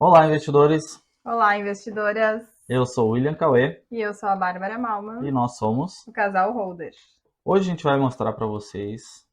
Olá, investidores! Olá, investidoras! Eu sou o William Cauê E eu sou a Bárbara e Malman, nós somos. o casal Holder. Hoje a gente vai mostrar para vocês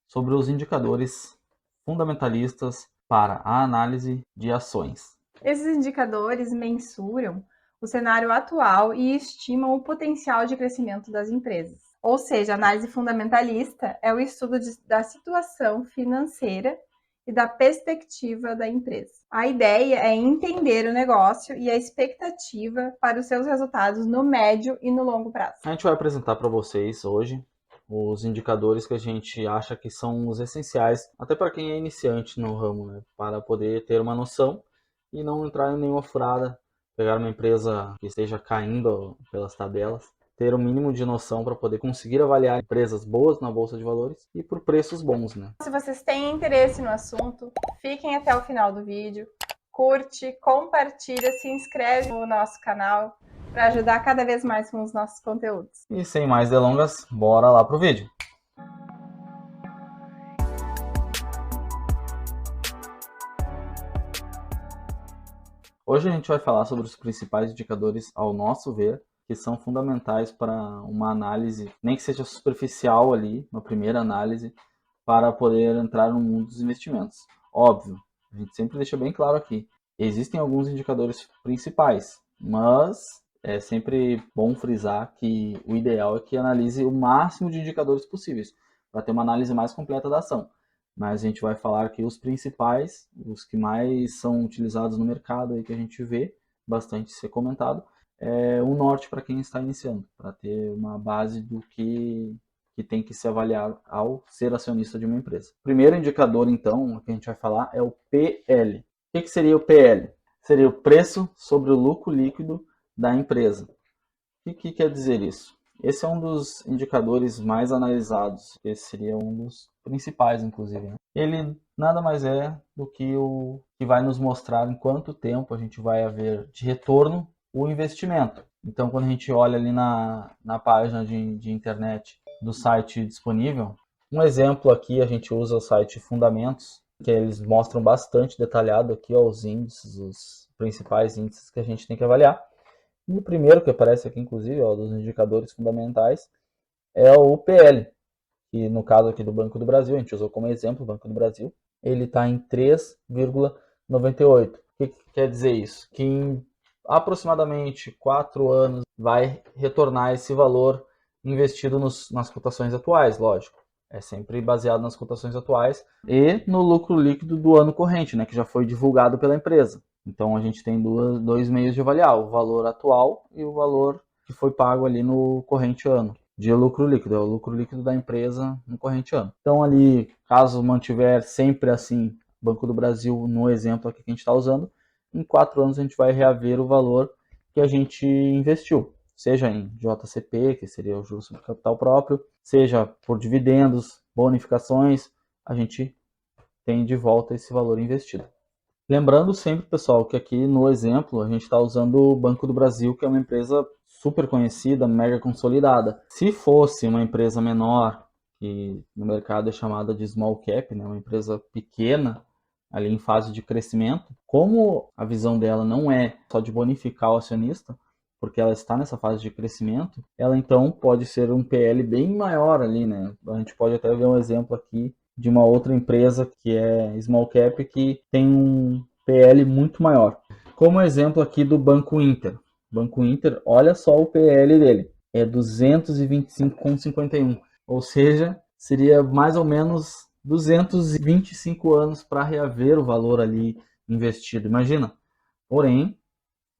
sobre os indicadores fundamentalistas para a análise de ações. Esses indicadores mensuram o cenário atual e estimam o potencial de crescimento das empresas. Ou seja, a análise fundamentalista é o estudo da situação financeira e da perspectiva da empresa. A ideia é entender o negócio e a expectativa para os seus resultados no médio e no longo prazo. A gente vai apresentar para vocês hoje os indicadores que a gente acha que são os essenciais, até para quem é iniciante no ramo, né? Para poder ter uma noção e não entrar em nenhuma furada, pegar uma empresa que esteja caindo pelas tabelas, ter o mínimo de noção para poder conseguir avaliar empresas boas na bolsa de valores e por preços bons, né? Se vocês têm interesse no assunto, fiquem até o final do vídeo, curte, compartilha, se inscreve no nosso canal para ajudar cada vez mais com os nossos conteúdos. E sem mais delongas, bora lá pro vídeo. Hoje a gente vai falar sobre os principais indicadores, ao nosso ver, que são fundamentais para uma análise, nem que seja superficial ali, uma primeira análise, para poder entrar no mundo dos investimentos. Óbvio, a gente sempre deixa bem claro aqui, existem alguns indicadores principais, mas é sempre bom frisar que o ideal é que analise o máximo de indicadores possíveis, para ter uma análise mais completa da ação. Mas a gente vai falar aqui os principais, os que mais são utilizados no mercado, aí que a gente vê bastante ser comentado, é o norte para quem está iniciando, para ter uma base do que tem que se avaliar ao ser acionista de uma empresa. O primeiro indicador, então, que a gente vai falar é o PL. O que seria o PL? Seria o preço sobre o lucro líquido da empresa. O que quer dizer isso? Esse é um dos indicadores mais analisados, esse seria um dos principais, inclusive. Né? Ele nada mais é do que o que vai nos mostrar em quanto tempo a gente vai haver de retorno o investimento. Então, quando a gente olha ali na página de internet do site disponível, um exemplo aqui a gente usa o site Fundamentos, que eles mostram bastante detalhado aqui ó, os índices, os principais índices que a gente tem que avaliar. E o primeiro que aparece aqui, inclusive, ó, dos indicadores fundamentais, é o PL, que no caso aqui do Banco do Brasil, a gente usou como exemplo o Banco do Brasil, ele está em 3,98. O que quer dizer isso? Que em aproximadamente 4 anos vai retornar esse valor investido nas cotações atuais, lógico. É sempre baseado nas cotações atuais e no lucro líquido do ano corrente, né, que já foi divulgado pela empresa. Então a gente tem dois meios de avaliar, o valor atual e o valor que foi pago ali no corrente ano, de lucro líquido, é o lucro líquido da empresa no corrente ano. Então ali, caso mantiver sempre assim, Banco do Brasil no exemplo aqui que a gente está usando, em 4 anos a gente vai reaver o valor que a gente investiu, seja em JCP, que seria o juros sobre capital próprio, seja por dividendos, bonificações, a gente tem de volta esse valor investido. Lembrando sempre, pessoal, que aqui no exemplo a gente está usando o Banco do Brasil, que é uma empresa super conhecida, mega consolidada. Se fosse uma empresa menor, que no mercado é chamada de small cap, né, uma empresa pequena, ali em fase de crescimento, como a visão dela não é só de bonificar o acionista, porque ela está nessa fase de crescimento, ela então pode ser um PL bem maior ali, né? A gente pode até ver um exemplo aqui de uma outra empresa que é small cap que tem um PL muito maior. Como exemplo aqui do Banco Inter. Banco Inter, olha só o PL dele, é 225,51, ou seja, seria mais ou menos 225 anos para reaver o valor ali investido, imagina. Porém,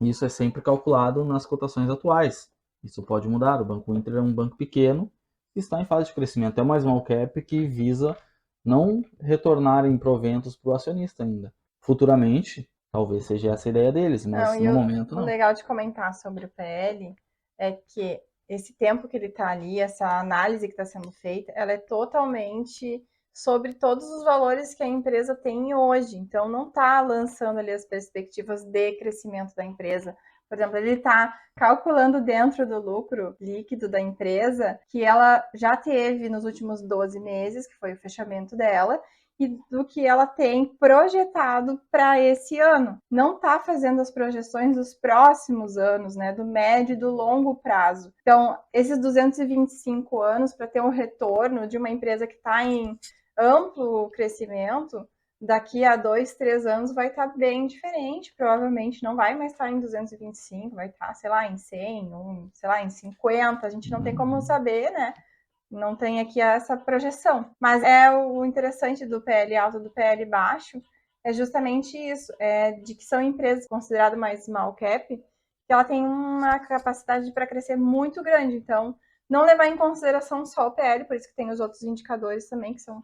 isso é sempre calculado nas cotações atuais. Isso pode mudar. O Banco Inter é um banco pequeno que está em fase de crescimento. É uma small cap que visa não retornar em proventos para o acionista ainda. Futuramente, talvez seja essa a ideia deles, Não, mas e no momento o não. legal de comentar sobre o PL é que esse tempo que ele está ali, essa análise que está sendo feita, ela é totalmente sobre todos os valores que a empresa tem hoje. Então, não está lançando ali as perspectivas de crescimento da empresa. Por exemplo, ele está calculando dentro do lucro líquido da empresa que ela já teve nos últimos 12 meses, que foi o fechamento dela, e do que ela tem projetado para esse ano. Não está fazendo as projeções dos próximos anos, né, do médio e do longo prazo. Então, esses 225 anos para ter um retorno de uma empresa que está em amplo crescimento, daqui a 2, 3 anos vai estar bem diferente, provavelmente não vai mais estar em 225, vai estar, sei lá, em 100, sei lá, em 50, a gente não tem como saber, né? Não tem aqui essa projeção. Mas o interessante do PL alto e do PL baixo é justamente isso, de que são empresas consideradas mais small cap, que ela tem uma capacidade para crescer muito grande. Então, não levar em consideração só o PL, por isso que tem os outros indicadores também, que são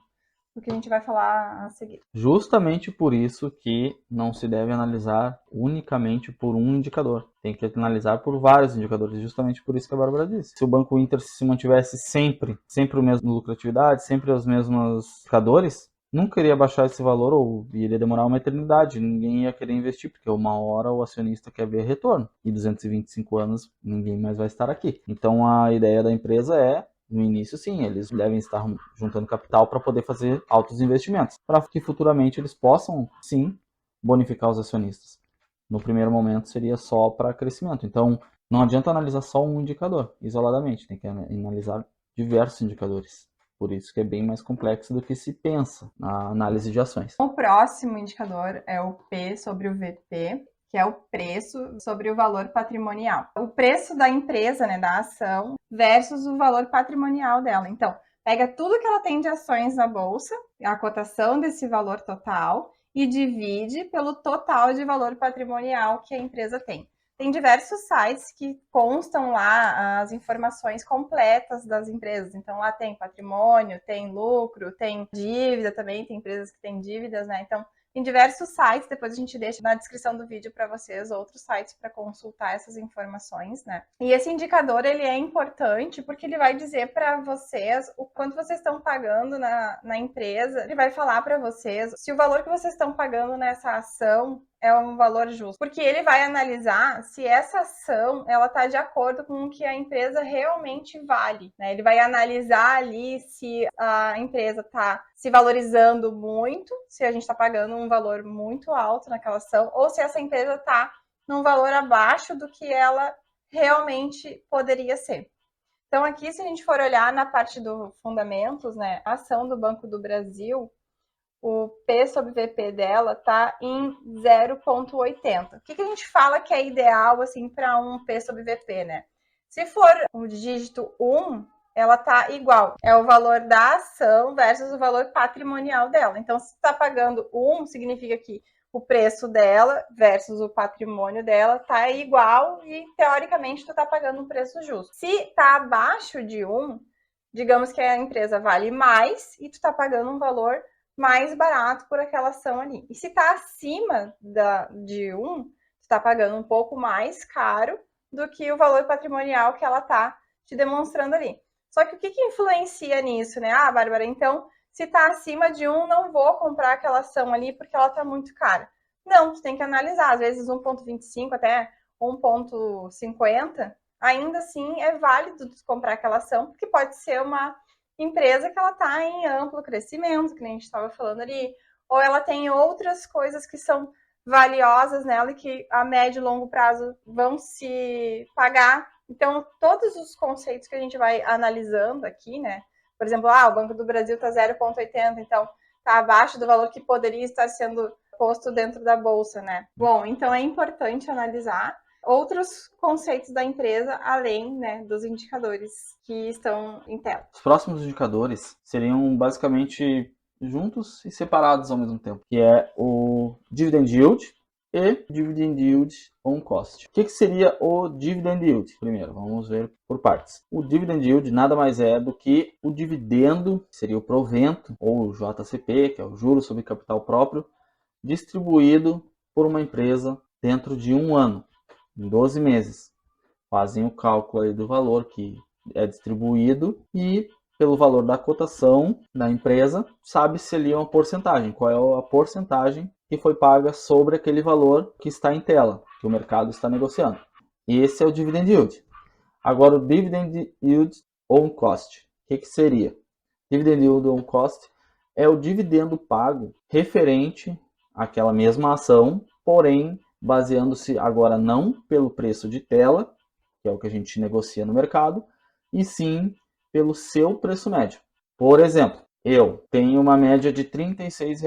o que a gente vai falar a seguir. Justamente por isso que não se deve analisar unicamente por um indicador. Tem que analisar por vários indicadores, justamente por isso que a Bárbara disse. Se o Banco Inter se mantivesse sempre o mesmo lucratividade, sempre os mesmos indicadores, nunca iria baixar esse valor ou iria demorar uma eternidade. Ninguém ia querer investir, porque uma hora o acionista quer ver retorno. E 225 anos ninguém mais vai estar aqui. Então a ideia da empresa no início, sim, eles devem estar juntando capital para poder fazer altos investimentos, para que futuramente eles possam, sim, bonificar os acionistas. No primeiro momento seria só para crescimento. Então, não adianta analisar só um indicador isoladamente, tem que analisar diversos indicadores. Por isso que é bem mais complexo do que se pensa na análise de ações. O próximo indicador é o P sobre o VP, que é o preço sobre o valor patrimonial. O preço da empresa, né, da ação, versus o valor patrimonial dela. Então, pega tudo que ela tem de ações na bolsa, a cotação desse valor total, e divide pelo total de valor patrimonial que a empresa tem. Tem diversos sites que constam lá as informações completas das empresas. Então, lá tem patrimônio, tem lucro, tem dívida também, tem empresas que têm dívidas, né? Então, tem diversos sites, depois a gente deixa na descrição do vídeo para vocês outros sites para consultar essas informações, né? E esse indicador, ele é importante porque ele vai dizer para vocês o quanto vocês estão pagando na empresa, ele vai falar para vocês se o valor que vocês estão pagando nessa ação é um valor justo, porque ele vai analisar se essa ação ela está de acordo com o que a empresa realmente vale, né? Ele vai analisar ali se a empresa está se valorizando muito, se a gente está pagando um valor muito alto naquela ação, ou se essa empresa está num valor abaixo do que ela realmente poderia ser. Então, aqui, se a gente for olhar na parte do fundamentos, né, a ação do Banco do Brasil, o P sobre VP dela está em 0,80. O que a gente fala que é ideal assim para um P sobre VP, né? Se for o dígito 1, ela está igual. É o valor da ação versus o valor patrimonial dela. Então, se está pagando 1, significa que o preço dela versus o patrimônio dela está igual e, teoricamente, tu está pagando um preço justo. Se está abaixo de 1, digamos que a empresa vale mais e tu está pagando um valor mais barato por aquela ação ali. E se está acima de 1, tu está pagando um pouco mais caro do que o valor patrimonial que ela está te demonstrando ali. Só que o que influencia nisso, né? Ah, Bárbara, então, se está acima de 1, não vou comprar aquela ação ali porque ela está muito cara. Não, tu tem que analisar. Às vezes 1,25 até 1,50, ainda assim é válido comprar aquela ação, porque pode ser uma empresa que ela está em amplo crescimento, que nem a gente estava falando ali, ou ela tem outras coisas que são valiosas nela e que a médio e longo prazo vão se pagar. Então, todos os conceitos que a gente vai analisando aqui, né? Por exemplo, o Banco do Brasil está 0,80, então está abaixo do valor que poderia estar sendo posto dentro da bolsa, né? Bom, então é importante analisar outros conceitos da empresa, além, né, dos indicadores que estão em tela. Os próximos indicadores seriam basicamente juntos e separados ao mesmo tempo, que é o Dividend Yield e Dividend Yield on Cost. O que seria o Dividend Yield? Primeiro, vamos ver por partes. O Dividend Yield nada mais é do que o dividendo, que seria o provento, ou o JCP, que é o Juros sobre Capital Próprio, distribuído por uma empresa dentro de um ano, em 12 meses. Fazem o cálculo aí do valor que é distribuído e pelo valor da cotação da empresa, sabe-se ali uma porcentagem, qual é a porcentagem que foi paga sobre aquele valor que está em tela, que o mercado está negociando. E esse é o Dividend Yield. Agora, o Dividend Yield on Cost. O que seria? Dividend Yield on Cost é o dividendo pago referente àquela mesma ação, porém baseando-se agora não pelo preço de tela, que é o que a gente negocia no mercado, e sim pelo seu preço médio. Por exemplo, eu tenho uma média de R$ 36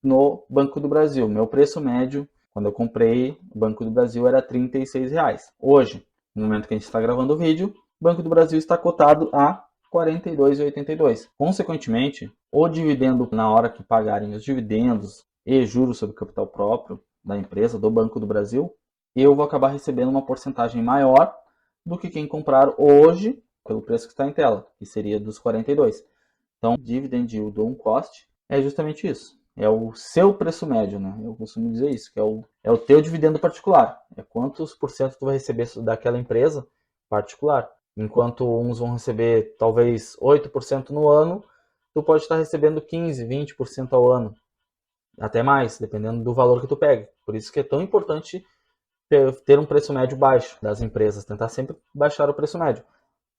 no Banco do Brasil. Meu preço médio, quando eu comprei, o Banco do Brasil era R$ 36. Hoje, no momento que a gente está gravando o vídeo, o Banco do Brasil está cotado a R$ 42,82. Consequentemente, o dividendo, na hora que pagarem os dividendos e juros sobre capital próprio da empresa, do Banco do Brasil, eu vou acabar recebendo uma porcentagem maior do que quem comprar hoje pelo preço que está em tela, que seria dos 42. Então, dividend yield on cost é justamente isso. É o seu preço médio, né? Eu costumo dizer isso, que é o teu dividendo particular. É quantos por cento tu vai receber daquela empresa particular. Enquanto uns vão receber talvez 8% no ano, tu pode estar recebendo 15, 20% ao ano. Até mais, dependendo do valor que tu pegue. Por isso que é tão importante ter um preço médio baixo das empresas. Tentar sempre baixar o preço médio.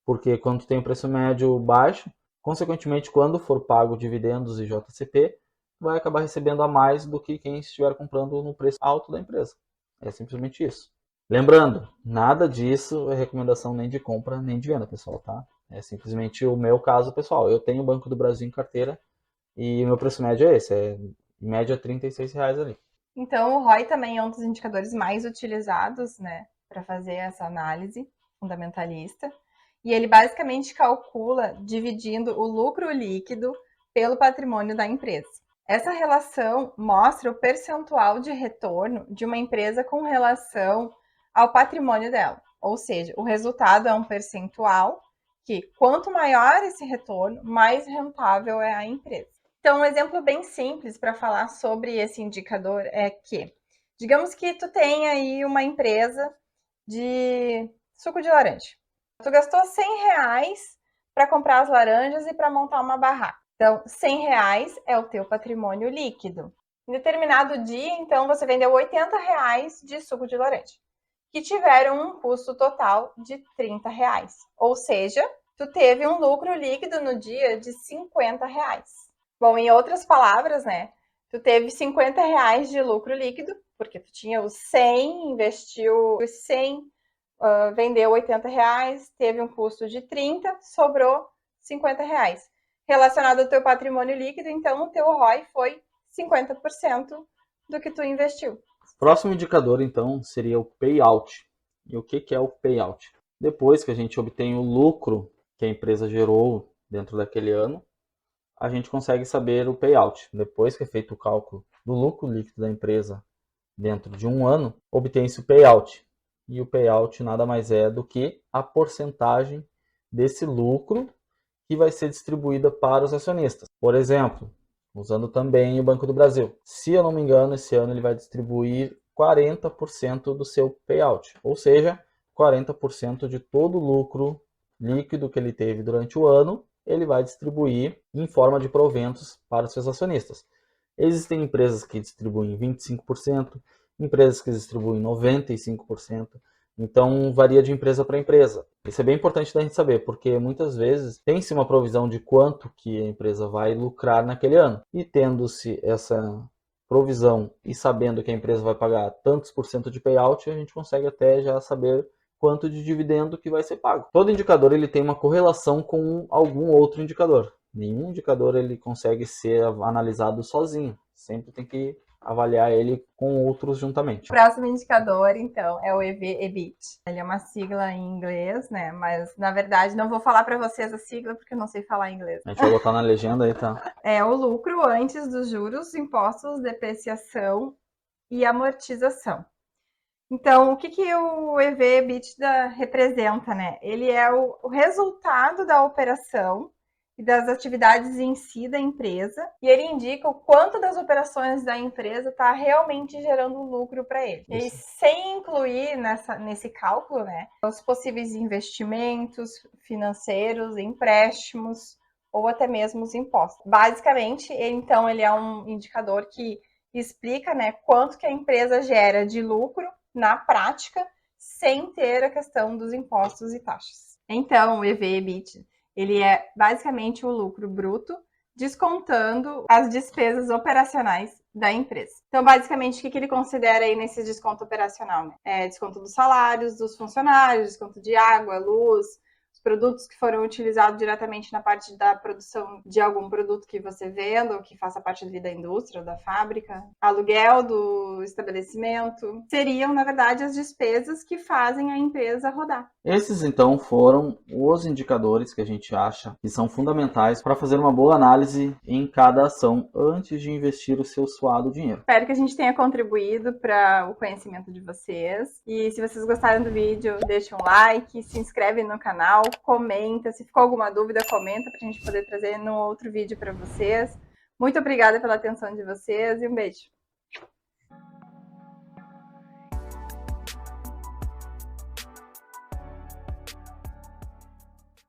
Porque quando tu tem um preço médio baixo, consequentemente, quando for pago dividendos e JCP, vai acabar recebendo a mais do que quem estiver comprando no preço alto da empresa. É simplesmente isso. Lembrando, nada disso é recomendação nem de compra nem de venda, pessoal, tá? É simplesmente o meu caso, pessoal. Eu tenho o Banco do Brasil em carteira e o meu preço médio é esse, é em média R$ 36 ali. Então, o ROI também é um dos indicadores mais utilizados, né, para fazer essa análise fundamentalista. E ele basicamente calcula dividindo o lucro líquido pelo patrimônio da empresa. Essa relação mostra o percentual de retorno de uma empresa com relação ao patrimônio dela. Ou seja, o resultado é um percentual que, quanto maior esse retorno, mais rentável é a empresa. Então, um exemplo bem simples para falar sobre esse indicador é que, digamos que tu tem aí uma empresa de suco de laranja. Tu gastou R$100 para comprar as laranjas e para montar uma barraca. Então, R$100 é o teu patrimônio líquido. Em determinado dia, então, você vendeu R$80 de suco de laranja, que tiveram um custo total de R$30. Ou seja, tu teve um lucro líquido no dia de R$50. Bom, em outras palavras, né? Tu teve R$50 de lucro líquido, porque tu tinha os 100, investiu os 100, vendeu R$80, teve um custo de 30, sobrou R$50. Relacionado ao teu patrimônio líquido, então o teu ROI foi 50% do que tu investiu. Próximo indicador, então, seria o payout. E o que é o payout? Depois que a gente obtém o lucro que a empresa gerou dentro daquele ano, a gente consegue saber o payout. Depois que é feito o cálculo do lucro líquido da empresa dentro de um ano, obtém-se o payout. E o payout nada mais é do que a porcentagem desse lucro que vai ser distribuída para os acionistas. Por exemplo, usando também o Banco do Brasil. Se eu não me engano, esse ano ele vai distribuir 40% do seu payout, ou seja, 40% de todo o lucro líquido que ele teve durante o ano, ele vai distribuir em forma de proventos para os seus acionistas. Existem empresas que distribuem 25%, empresas que distribuem 95%, então varia de empresa para empresa. Isso é bem importante da gente saber, porque muitas vezes tem-se uma provisão de quanto que a empresa vai lucrar naquele ano. E tendo-se essa provisão e sabendo que a empresa vai pagar tantos por cento de payout, a gente consegue até já saber quanto de dividendo que vai ser pago. Todo indicador ele tem uma correlação com algum outro indicador. Nenhum indicador ele consegue ser analisado sozinho. Sempre tem que avaliar ele com outros juntamente. O próximo indicador, então, é o EV/EBIT. Ele é uma sigla em inglês, né? Mas, na verdade, não vou falar para vocês a sigla porque eu não sei falar inglês. A gente vai botar na legenda aí, tá? É o lucro antes dos juros, impostos, depreciação e amortização. Então, o que o EV/EBITDA representa, né? Ele é o resultado da operação e das atividades em si da empresa, e ele indica o quanto das operações da empresa está realmente gerando lucro para ele. E sem incluir nesse cálculo, né, os possíveis investimentos financeiros, empréstimos ou até mesmo os impostos. Basicamente, então, ele é um indicador que explica, né, quanto que a empresa gera de lucro na prática, sem ter a questão dos impostos e taxas. Então, o EV/EBIT, ele é basicamente o lucro bruto descontando as despesas operacionais da empresa. Então, basicamente, o que ele considera aí nesse desconto operacional? É desconto dos salários dos funcionários, desconto de água, luz, os produtos que foram utilizados diretamente na parte da produção de algum produto que você venda ou que faça parte da indústria ou da fábrica, aluguel do estabelecimento, seriam, na verdade, as despesas que fazem a empresa rodar. Esses, então, foram os indicadores que a gente acha que são fundamentais para fazer uma boa análise em cada ação antes de investir o seu suado dinheiro. Espero que a gente tenha contribuído para o conhecimento de vocês. E se vocês gostaram do vídeo, deixa um like, se inscreve no canal, comenta. Se ficou alguma dúvida, comenta para a gente poder trazer no outro vídeo para vocês. Muito obrigada pela atenção de vocês e um beijo.